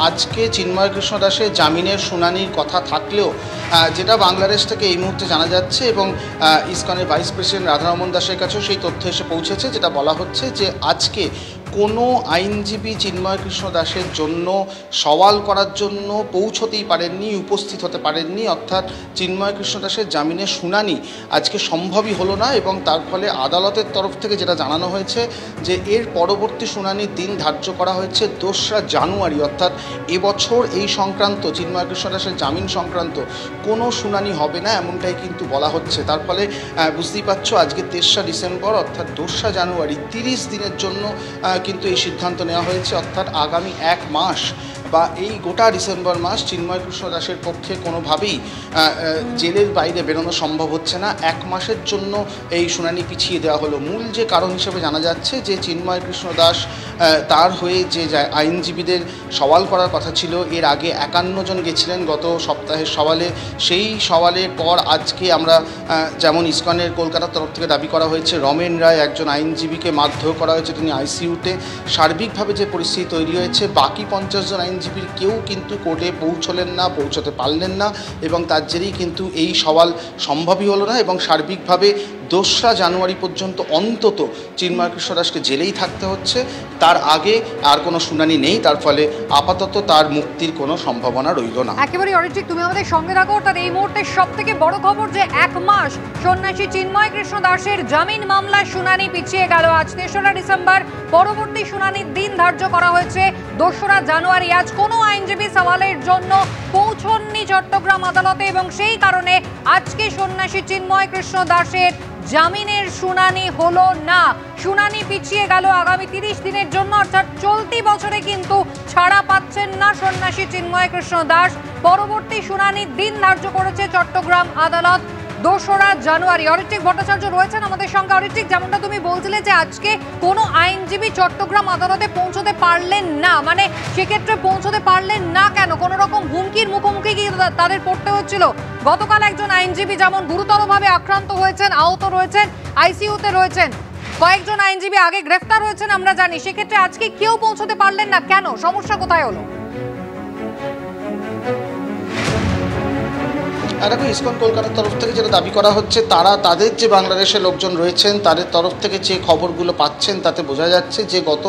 আজকে চিন্ময় কৃষ্ণ দাসের জামিনের শুনানির কথা থাকলেও যেটা বাংলাদেশ থেকে এই মুহূর্তে জানা যাচ্ছে এবং ইসকনের ভাইস প্রেসিডেন্ট রাধারমণ দাসের কাছেও সেই তথ্য এসে পৌঁছেছে, যেটা বলা হচ্ছে যে আজকে কোনো আইনজীবী চিন্ময় কৃষ্ণ দাসের জন্য সওয়াল করার জন্য পৌঁছতেই পারেননি, উপস্থিত হতে পারেননি। অর্থাৎ চিন্ময় কৃষ্ণ দাসের জামিনের শুনানি আজকে সম্ভবই হলো না এবং তার ফলে আদালতের তরফ থেকে যেটা জানানো হয়েছে যে এর পরবর্তী শুনানির দিন ধার্য করা হয়েছে 2রা জানুয়ারি। অর্থাৎ এবছর এই সংক্রান্ত চিন্ময় কৃষ্ণ দাসের জামিন সংক্রান্ত কোনো শুনানি হবে না, এমনটাই কিন্তু বলা হচ্ছে। তার ফলে বুঝতেই পারছো আজকে 3রা ডিসেম্বর অর্থাৎ 2রা জানুয়ারি 30 দিনের জন্য কিন্তু এই সিদ্ধান্ত নেওয়া হয়েছে। অর্থাৎ আগামী 1 মাস বা এই গোটা ডিসেম্বর মাস চিন্ময় কৃষ্ণ দাসের পক্ষে কোনোভাবেই জেলের বাইরে বেরোনো সম্ভব হচ্ছে না। 1 মাসের জন্য এই শুনানি পিছিয়ে দেওয়া হলো। মূল যে কারণ হিসেবে জানা যাচ্ছে যে চিন্ময় কৃষ্ণ দাস তার হয়ে যে আইনজীবীদের সওয়াল করার কথা ছিল, এর আগে 51 জন গেছিলেন গত সপ্তাহের সওয়ালে। সেই সওয়ালের পর আজকে আমরা যেমন ইসকনের কলকাতার তরফ থেকে দাবি করা হয়েছে রমেন রায় একজন আইনজীবীকে মারধর করা হয়েছে, তিনি আইসিইউতে। সার্বিকভাবে যে পরিস্থিতি তৈরি হয়েছে, বাকি 50 জন আইনজীবীর কেউ কিন্তু কোর্টে পৌঁছলেন না, পৌঁছতে পারলেন না এবং তার জেরেই কিন্তু এই সওয়াল সম্ভবই হলো না এবং সার্বিকভাবে 2রা জানুয়ারি পর্যন্ত অন্তত চিন্ময় কৃষ্ণ দাসকে জেলেই থাকতে হচ্ছে। তার আগে আর কোনো শুনানি নেই, তার ফলে আপাতত তার মুক্তির কোনো সম্ভাবনা রইল না। একেবারেই অরিজিৎ, তুমি আমাদের সঙ্গে থাকো। অর্থাৎ এই মুহূর্তে সব থেকে বড় খবর যে 1 মাস সন্ন্যাসী চিন্ময় কৃষ্ণ দাসের জামিন মামলার শুনানি পিছিয়ে গেল। আজ 3রা ডিসেম্বর, পরবর্তী শুনানির দিন ধার্য করা হয়েছে 2রা জানুয়ারি। আজ কোনো আইনজীবী সওয়ালের জন্য পৌঁছননি চট্টগ্রাম আদালতে এবং সেই কারণে আজকে সন্ন্যাসী চিন্ময় কৃষ্ণ দাসের জামিনের শুনানি হলো না। শুনানি পিছিয়ে গেল আগামী 30 দিনের জন্য। অর্থাৎ চলতি বছরে কিন্তু ছাড়া পাচ্ছেন না সন্ন্যাসী চিন্ময় কৃষ্ণ দাস। পরবর্তী শুনানির দিন ধার্য করেছে চট্টগ্রাম আদালত 2রা জানুয়ারি। অরিত্রিক ভট্টাচার্য রয়েছেন আমাদের সঙ্গে। অরিত্রিক, যেমনটা তুমি বলছিলে যে আজকে কোনো আইনজীবী চট্টগ্রাম আদালতে পৌঁছতে পারলেন না, মানে সেক্ষেত্রে পৌঁছতে পারলেন না কেন? কোনো রকম হুমকির মুখোমুখি কি তাদের পড়তে হচ্ছিল? গতকাল একজন আইনজীবী যেমন গুরুতরভাবে আক্রান্ত হয়েছেন, আহত রয়েছেন, আইসিইউতে রয়েছেন, কয়েকজন আইনজীবী আগে গ্রেফতার হয়েছেন আমরা জানি। সেক্ষেত্রে আজকে কেউ পৌঁছতে পারলেন না কেন? সমস্যা কোথায় হলো? দেখো, ইসকন কলকাতার তরফ থেকে যেটা দাবি করা হচ্ছে, তাদের যে বাংলাদেশের লোকজন রয়েছেন তাদের তরফ থেকে যে খবরগুলো পাচ্ছেন তাতে বোঝা যাচ্ছে যে গত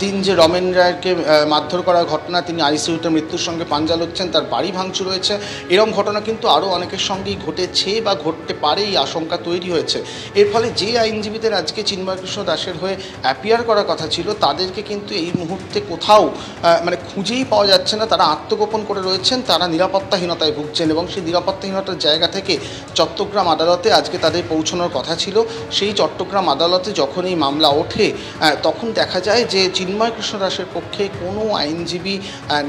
দিন যে রমেন রায়কে মারধর করার ঘটনা, তিনি আইসিইউতে মৃত্যুর সঙ্গে পাঞ্জা লড়ছেন, তার বাড়ি ভাঙচুর হয়েছে, এরকম ঘটনা কিন্তু আরও অনেকের সঙ্গেই ঘটেছে বা ঘটতে পারে, এই আশঙ্কা তৈরি হয়েছে। এর ফলে যে আইনজীবীদের আজকে চিন্ময় কৃষ্ণ দাসের হয়ে অ্যাপিয়ার করার কথা ছিল তাদেরকে কিন্তু এই মুহূর্তে কোথাও মানে খুঁজেই পাওয়া যাচ্ছে না। তারা আত্মগোপন করে রয়েছেন, তারা নিরাপত্তাহীনতায় ভুগছেন এবং সেই নিরাপত্তাহীনতার জায়গা থেকে চট্টগ্রাম আদালতে আজকে তাদের পৌঁছানোর কথা ছিল। সেই চট্টগ্রাম আদালতে যখন এই মামলা ওঠে তখন দেখা যায় যে চিন্ময় কৃষ্ণ দাসের পক্ষে কোনো আইনজীবী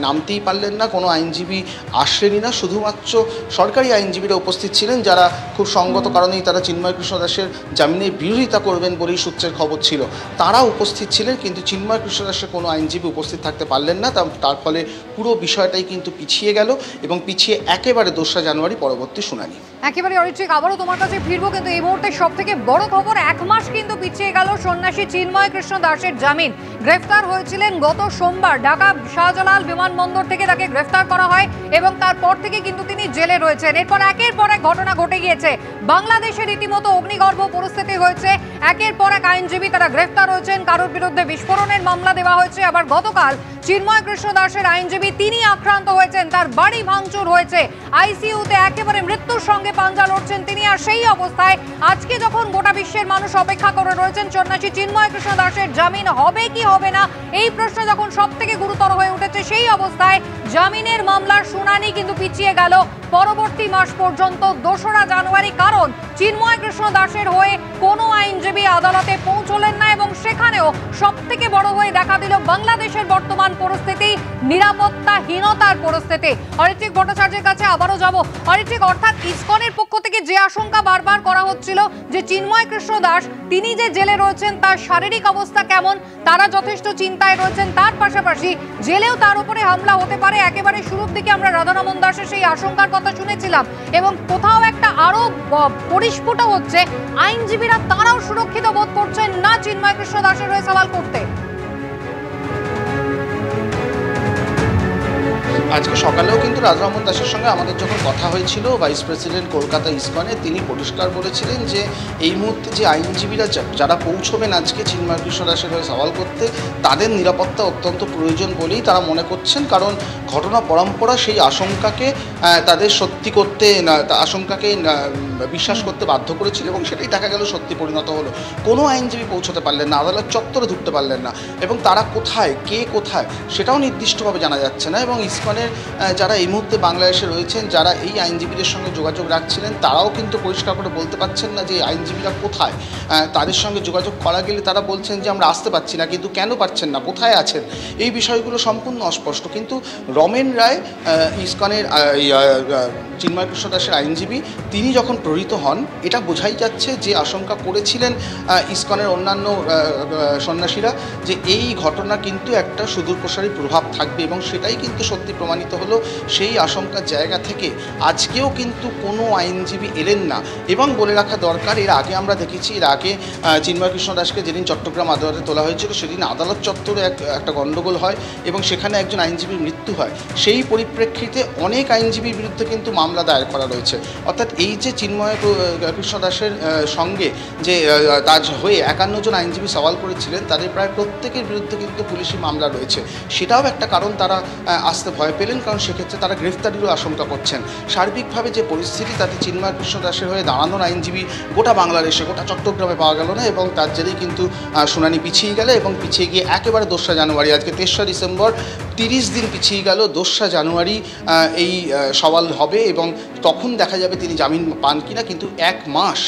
নামতেই পারলেন না, কোনো আইনজীবী আসলেনই না। শুধুমাত্র সরকারি আইনজীবীরা উপস্থিত ছিলেন, যারা খুব সঙ্গত কারণেই তারা চিন্ময় কৃষ্ণ দাসের জামিনের বিরোধিতা করবেন বলেই সূত্রের খবর ছিল, তারা উপস্থিত ছিলেন, কিন্তু চিন্ময় কৃষ্ণ দাসের কোনো আইনজীবী উপস্থিত থাকতে পারলেন না। তার ফলে পুরো বিষয়টাই কিন্তু পিছিয়ে গেল এবং পিছিয়ে একেবারে 2রা জানুয়ারি পরবর্তী শুনানি। একেবারে অরিত্রিক, আবারও তোমার কাছে ফিরবো, কিন্তু এই মুহূর্তে সব থেকে বড় খবর 1 মাস কিন্তু পিছিয়ে গেল সন্ন্যাসী চিন্ময় কৃষ্ণ দাসের জামিন। গ্রেফতার হয়েছিলেন গত সোমবার, ঢাকা শাহজালাল বিমানবন্দর থেকে তাকে গ্রেফতার করা হয় এবং তারপর থেকে কিন্তু তিনি জেলে রয়েছেন। এরপর একের পর এক ঘটনা ঘটে গিয়েছে। বাংলাদেশে রীতিমতো অগ্নিগর্ভ পরিস্থিতি হয়েছে। একের পর এক আইনজীবী তারা গ্রেফতার হয়েছেন, কারোর বিরুদ্ধে বিস্ফোরণের মামলা দেওয়া হয়েছে। আবার গতকাল চিন্ময় কৃষ্ণ দাসের আইনজীবী তিনি আক্রান্ত হয়েছেন, তার বাড়ি ভাঙচুর হয়েছে, আইসিইউতে একেবারে মৃত্যুর সঙ্গে পাঞ্জা লড়ছেন তিনি। আর সেই অবস্থায় আজকে যখন গোটা বিশ্বের মানুষ অপেক্ষা করে রয়েছেন সন্ন্যাসী চিন্ময় কৃষ্ণ দাসের জামিন হবে কি হবে না, এই প্রশ্ন যখন সব থেকে গুরুতর হয়ে উঠেছে, সেই অবস্থায় জামিনের মামলার শুনানি কিন্তু পিছিয়ে গেল পরবর্তী মাস পর্যন্ত 2রা জানুয়ারি। কারণ চিন্ময় কৃষ্ণ দাসের হয়ে কোনো আইনজীবী আদালতে পৌঁছলেন না এবং সেখানেও সব থেকে বড় হয়ে দেখা দিল বাংলাদেশের বর্তমান পরিস্থিতি, নিরাপত্তাহীনতার পরিস্থিতি। অরিত্রিক ভট্টাচার্যের কাছে আবারও যাব। অরিত্রিক, অর্থাৎ ইসকনের পক্ষ থেকে যে আশঙ্কা বারবার করা হচ্ছিল যে চিন্ময় কৃষ্ণ দাস তিনি যে জেলে রয়েছেন তার শারীরিক অবস্থা কেমন, তারা যথেষ্ট চিন্তায় রয়েছেন। তার পাশাপাশি জেলেও তার উপরে হামলা হতে পারে। একেবারে শুরুর দিকে আমরা রাধারমণ দাসের সেই আশঙ্কার কথা শুনেছিলাম এবং কোথাও একটা আরো পরিস্ফুট হচ্ছে, আইনজীবীরা তারাও সুরক্ষিত বোধ করছেন না চিন্ময় কৃষ্ণ দাসের হয়ে সওয়াল করতে। আজকে সকালেও কিন্তু রাধারমণ দাসের সঙ্গে আমাদের যখন কথা হয়েছিল, ভাইস প্রেসিডেন্ট কলকাতা ইসকনে, তিনি পরিষ্কার বলেছিলেন যে এই মুহূর্তে যে আইনজীবীরা যারা পৌঁছবেন আজকে চিন্ময় কৃষ্ণ দাসের হয়ে সওয়াল করতে, তাদের নিরাপত্তা অত্যন্ত প্রয়োজন বলেই তারা মনে করছেন। কারণ ঘটনা পরম্পরা সেই আশঙ্কাকে তাদের সত্যি করতে আশঙ্কাকে বিশ্বাস করতে বাধ্য করেছিল এবং সেটাই দেখা গেল সত্যি পরিণত হলো। কোনো আইনজীবী পৌঁছতে পারলেন না, আদালত চত্বরে ঢুকতে পারলেন না, এবং তারা কোথায়, কে কোথায় সেটাও নির্দিষ্টভাবে জানা যাচ্ছে না। এবং ইসকনের যারা এই মুহূর্তে বাংলাদেশে রয়েছেন, যারা এই আইনজীবীদের সঙ্গে যোগাযোগ রাখছিলেন, তারাও কিন্তু পরিষ্কার করে বলতে পারছেন না যে আইনজীবীরা কোথায়। তাদের সঙ্গে যোগাযোগ করা গেলে তারা বলছেন যে আমরা আসতে পারছি না, কিন্তু কেন পারছেন না, কোথায় আছেন, এই বিষয়গুলো সম্পূর্ণ অস্পষ্ট। কিন্তু রমেন রায়, ইসকনের চিন্ময় কৃষ্ণ দাসের আইনজীবী, তিনি যখন প্রহৃত হন, এটা বোঝাই যাচ্ছে যে আশঙ্কা করেছিলেন ইসকনের অন্যান্য সন্ন্যাসীরা যে এই ঘটনা কিন্তু একটা সুদূরপ্রসারী প্রভাব থাকবে, এবং সেটাই কিন্তু সত্যি প্রমাণিত হলো। সেই আশঙ্কার জায়গা থেকে আজকেও কিন্তু কোনো আইনজীবী এলেন না। এবং বলে রাখা দরকার, এর আগে আমরা দেখেছি, এর আগে চিন্ময় কৃষ্ণ দাসকে যেদিন চট্টগ্রাম আদালতে তোলা হয়েছিল, সেদিন আদালত চত্বরে একটা গণ্ডগোল হয় এবং সেখানে একজন আইনজীবীর মৃত্যু হয়। সেই পরিপ্রেক্ষিতে অনেক আইনজীবীর বিরুদ্ধে কিন্তু মামলা দায়ের করা রয়েছে। অর্থাৎ এই যে চিন্ময় কৃষ্ণ দাসের সঙ্গে যে তার হয়ে 51 জন আইনজীবী সওয়াল করেছিলেন, তাদের প্রায় প্রত্যেকের বিরুদ্ধে কিন্তু পুলিশি মামলা রয়েছে। সেটাও একটা কারণ তারা আসতে ভয় পেলেন, কারণ সেক্ষেত্রে তারা গ্রেফতারিরও আশঙ্কা করছেন। সার্বিকভাবে যে পরিস্থিতি, তাতে চিন্ময় কৃষ্ণ দাসের হয়ে দাঁড়ানোর আইনজীবী গোটা বাংলাদেশে, গোটা চট্টগ্রামে পাওয়া গেল না, এবং তার জেরেই কিন্তু শুনানি পিছিয়ে গেল, এবং পিছিয়ে গিয়ে একেবারে 2রা জানুয়ারি, আজকে 3রা ডিসেম্বর, 30 দিন পিছিয়ে গেল। 2রা জানুয়ারি এই সওয়াল হবে, এবং তখন দেখা যাবে তিনি জামিন পান কিনা। কিন্তু 1 মাস,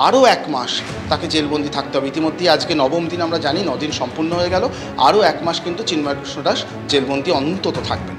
আরও 1 মাস তাকে জেলবন্দি থাকতে হবে। ইতিমধ্যেই আজকে 9ম দিন, আমরা জানি 9 দিন সম্পূর্ণ হয়ে গেল। আরও 1 মাস কিন্তু চিন্ময় কৃষ্ণ দাস জেলবন্দি অন্তত থাকবেন।